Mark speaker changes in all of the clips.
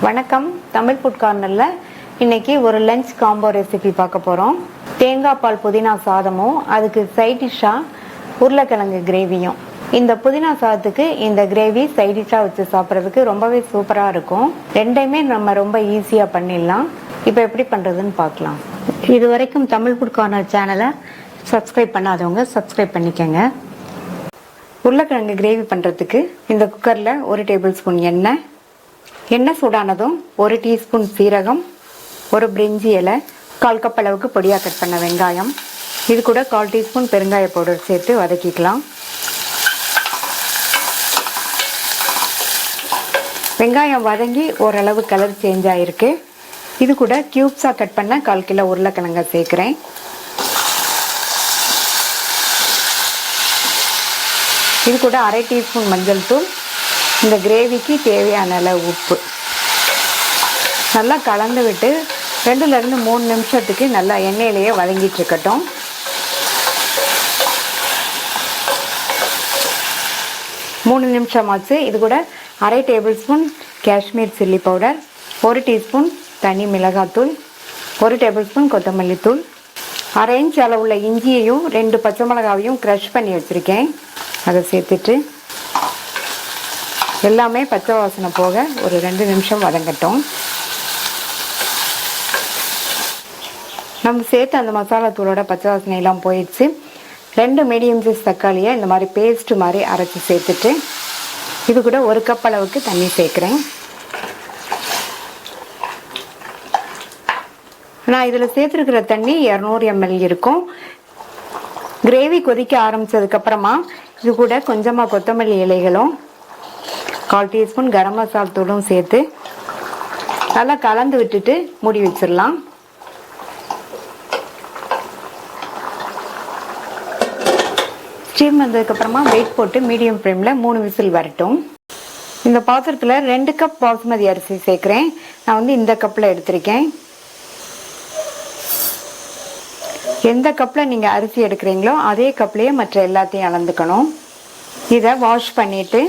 Speaker 1: வணக்கம். தமிழ் ஃபுட் கார்னரில் இன்னைக்கு ஒரு லஞ்ச் காம்போ ரெசிபி பார்க்க போகிறோம். தேங்காய் பால் புதினா சாதமும் அதுக்கு சைட் டிஷ்ஷாக உருளைக்கிழங்கு கிரேவியும். இந்த புதினா சாதத்துக்கு இந்த கிரேவி சைட் டிஷ்ஷாக வச்சு சாப்பிட்றதுக்கு ரொம்பவே சூப்பராக இருக்கும். ரெண்டையுமே நம்ம ரொம்ப ஈஸியாக பண்ணிடலாம். இப்போ எப்படி பண்ணுறதுன்னு பார்க்கலாம். இது வரைக்கும் தமிழ் ஃபுட் கார்னர் சேனலை சப்ஸ்கிரைப் பண்ணாதவங்க சப்ஸ்கிரைப் பண்ணிக்கோங்க. உருளைக்கிழங்கு கிரேவி பண்ணுறதுக்கு இந்த குக்கரில் 1 டேபிள் ஸ்பூன் எண்ணெய் சூடானதும் 1 டீஸ்பூன் சீரகம், 1 பிரிஞ்சி இலை, 1/4 கப் அளவுக்கு பொடியாக கட் பண்ண வெங்காயம், இது கூட 1/4 டீஸ்பூன் பெருங்காய பவுடர் சேர்த்து வதக்கிக்கலாம். வெங்காயம் வதங்கி ஓரளவு கலர் சேஞ்ச் ஆகிருக்கு. இது கூட க்யூப்ஸாக கட் பண்ண 1/4 கிலோ உருளைக்கிழங்க சேர்க்குறேன். இது கூட 1/2 டீஸ்பூன் மஞ்சள் தூள், இந்த கிரேவிக்கு தேவையான அளவு உப்பு நல்லா கலந்து விட்டு 2லேருந்து 3 நிமிஷத்துக்கு நல்லா எண்ணெயிலேயே வதங்கிட்டு இருக்கட்டும். மூணு நிமிஷம் ஆச்சு. இது கூட 1/2 table spoon Kashmir chilli powder, 1 teaspoon தனி மிளகாத்தூள், 1 டேபிள் ஸ்பூன் கொத்தமல்லி தூள், 1/2 இன்ச் அளவுள்ள இஞ்சியையும் 2 பச்சை மிளகாவையும் க்ரஷ் பண்ணி வச்சுருக்கேன். அதை சேர்த்துட்டு எல்லாமே பச்சை வாசனை போக ஒரு 2 நிமிஷம் வதங்கட்டும். நம்ம சேர்த்து அந்த மசாலா தூளோட பச்சை வாசனை எல்லாம் போயிடுச்சு. 2 மீடியம் சைஸ் தக்காளியை இந்த மாதிரி பேஸ்ட் மாதிரி அரைச்சி சேர்த்துட்டு இது கூட 1 கப் அளவுக்கு தண்ணி சேர்க்குறேன். நான் இதில் சேர்த்துருக்கிற தண்ணி 200 ml இருக்கும். கிரேவி கொதிக்க ஆரம்பித்ததுக்கப்புறமா இது கூட கொஞ்சமாக கொத்தமல்லி இலைகளும் 1/4 டீஸ்பூன் கரம் மசாலா தூளும் சேர்த்து நல்லா கலந்து விட்டுட்டு மூடி வச்சிடலாம். ஸ்டீம் வந்ததுக்கப்புறமா வெயிட் போட்டு மீடியம் ஃப்ளேமில் 3 விசில் வரட்டும். இந்த பாத்திரத்தில் 2 கப் பாசுமதி அரிசி சேர்க்குறேன். நான் இந்த கப்பில் எடுத்திருக்கேன். எந்த கப்பில் நீங்கள் அரிசி எடுக்கிறீங்களோ அதே கப்லேயே மற்ற எல்லாத்தையும் அளந்துக்கணும். இதை வாஷ் பண்ணிவிட்டு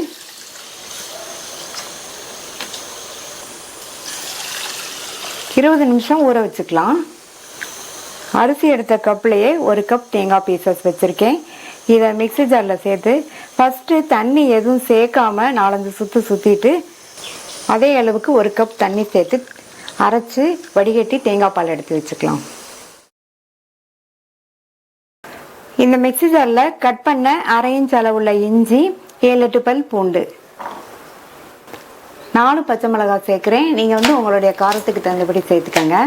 Speaker 1: இருபது நிமிஷம் ஊற வச்சுக்கலாம். அரிசி எடுத்த கப்லேயே 1 கப் தேங்காய் பீசஸ் வச்சுருக்கேன். இதை மிக்ஸி ஜாரில் சேர்த்து ஃபஸ்ட்டு தண்ணி எதுவும் சேர்க்காம 4-5 சுற்று சுற்றிட்டு அதே அளவுக்கு 1 கப் தண்ணி சேர்த்து அரைச்சி வடிகட்டி தேங்காய் பால் எடுத்து வச்சுக்கலாம். இந்த மிக்ஸி ஜாரில் கட் பண்ண 1/2 இன்ச் அளவுள்ள இஞ்சி, 7-8 பல் பூண்டு, 4 பச்சை மிளகாய் சேர்க்குறேன். நீங்கள் உங்களுடைய காரத்துக்கு தகுந்தபடி சேர்த்துக்கங்க.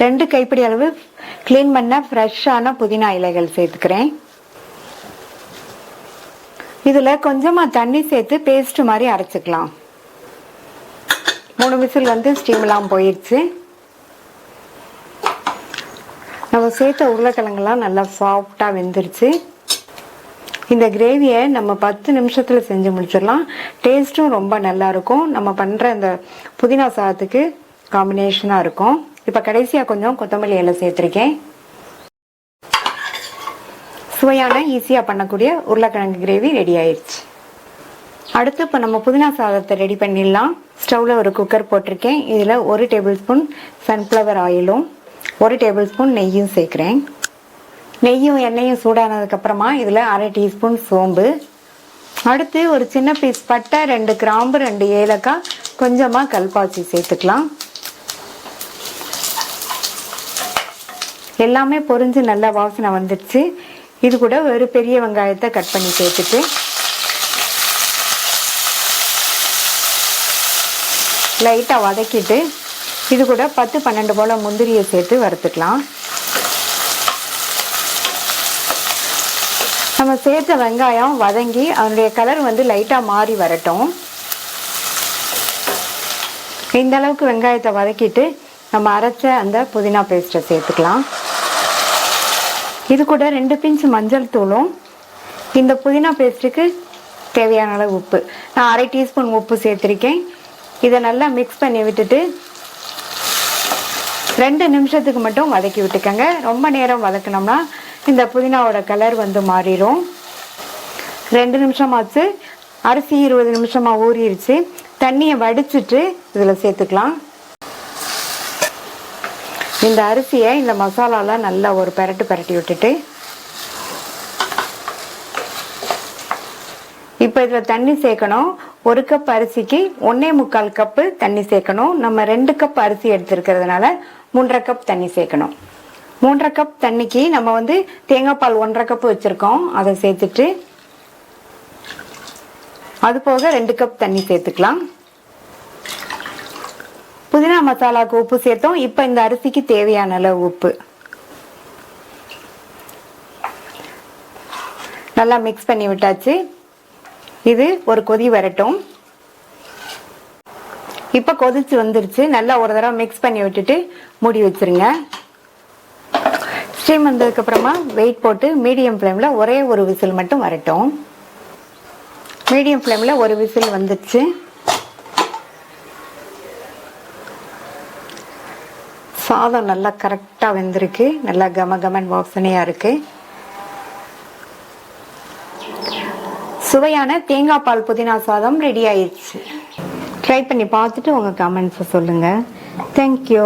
Speaker 1: 2 கைப்பிடி அளவு க்ளீன் பண்ண ஃப்ரெஷ்ஷான புதினா இலைகள் சேர்த்துக்கிறேன். இதில் கொஞ்சமாக தண்ணி சேர்த்து பேஸ்ட் மாதிரி அரைச்சிக்கலாம். 3 விசில் ஸ்டீம்லாம் போயிடுச்சு. நம்ம சேர்த்த உருளைக்கிழங்கெல்லாம் நல்லா சாஃப்டாக வெந்துருச்சு. இந்த கிரேவியை நம்ம 10 நிமிஷத்தில் செஞ்சு முடிச்சிடலாம். டேஸ்ட்டும் ரொம்ப நல்லா இருக்கும். நம்ம பண்ணுற இந்த புதினா சாதத்துக்கு காம்பினேஷனாக இருக்கும். இப்போ கடைசியாக கொஞ்சம் கொத்தமல்லி இலை சேர்த்துருக்கேன். சுவையான ஈஸியாக பண்ணக்கூடிய உருளைக்கிழங்கு கிரேவி ரெடி ஆயிடுச்சு. அடுத்து இப்போ நம்ம புதினா சாதத்தை ரெடி பண்ணிடலாம். ஸ்டவ்வில் ஒரு குக்கர் போட்டிருக்கேன். இதில் 1 டேபிள் ஸ்பூன் சன்ஃப்ளவர் ஆயிலும் 1 டேபிள் ஸ்பூன் நெய்யும் சேர்க்குறேன். நெய்யும் எண்ணெயும் சூடானதுக்கப்புறமா இதில் 1/2 டீஸ்பூன் சோம்பு, அடுத்து ஒரு சின்ன பீஸ் பட்டை, 2 கிராம்பு, 2 ஏலக்காய், கொஞ்சமாக கல்பாசி சேர்த்துக்கலாம். எல்லாமே பொரிஞ்சு நல்லா வாசனை வந்துடுச்சு. இது கூட ஒரு பெரிய வெங்காயத்தை கட் பண்ணி சேர்த்துட்டு லைட்டாக வதக்கிட்டு இது கூட 10-12 போல் முந்திரியை சேர்த்து வறுத்துக்கலாம். நம்ம சேர்த்த வெங்காயம் வதங்கி அதனுடைய கலர் லைட்டாக மாறி வரட்டும். இந்த அளவுக்கு வெங்காயத்தை வதக்கிட்டு நம்ம அரைச்ச அந்த புதினா பேஸ்ட்டை சேர்த்துக்கலாம். இது கூட 2 பிஞ்ச் மஞ்சள் தூளும் இந்த புதினா பேஸ்ட்டுக்கு தேவையான அளவு உப்பு, நான் 1/2 டீஸ்பூன் உப்பு சேர்த்துருக்கேன். இதை நல்லா மிக்ஸ் பண்ணி விட்டுட்டு 2 நிமிஷத்துக்கு மட்டும் வதக்கி விட்டுக்கங்க. ரொம்ப நேரம் வதக்கினோம்னா இந்த புதினாவோட கலர் மாறிடும். 2 நிமிஷம் ஆச்சு. அரிசி 20 நிமிஷமா ஊறிடுச்சு. தண்ணியை வடிச்சிட்டு இதில் சேர்த்துக்கலாம். இந்த அரிசியை இந்த மசாலாவில் நல்லா ஒரு பிரட்டி விட்டுட்டு இப்போ இதில் தண்ணி சேர்க்கணும். 1 கப் அரிசிக்கு 1.25 கப்பு தண்ணி சேர்க்கணும். நம்ம 2 கப் அரிசி எடுத்துருக்கிறதுனால 3.5 கப் தண்ணி சேர்க்கணும். 3.5 கப் தண்ணிக்கு நம்ம தேங்காய் பால் 1.5 கப் வச்சுருக்கோம். அதை சேர்த்துட்டு அது போக 2 கப் தண்ணி சேர்த்துக்கலாம். புதினா மசாலாவுக்கு உப்பு சேர்த்தோம். இப்போ இந்த அரிசிக்கு தேவையான அளவு உப்பு நல்லா மிக்ஸ் பண்ணி விட்டாச்சு. இது ஒரு கொதி வரட்டும். இப்போ கொதிச்சு வந்துருச்சு. நல்லா ஒரு தடவை மிக்ஸ் பண்ணி விட்டுட்டு மூடி வச்சிருங்க. ஸ்டீம் வந்ததுக்கு அப்புறமா வெயிட் போட்டு மீடியம் ஃப்ளேம்ல ஒரே ஒரு விசில் மட்டும் வரட்டும். மீடியம் ஃப்ளேம்ல ஒரு விசில் வந்துருச்சு. சாதம் நல்லா கரெக்டா வெந்திருக்கு. நல்லா கமகமன் வாசனையா இருக்கு. சுவையான தேங்காய் பால் புதினா சாதம் ரெடி ஆயிடுச்சு. ட்ரை பண்ணி பார்த்துட்டு உங்க கமெண்ட்ஸை சொல்லுங்க. தேங்க்யூ.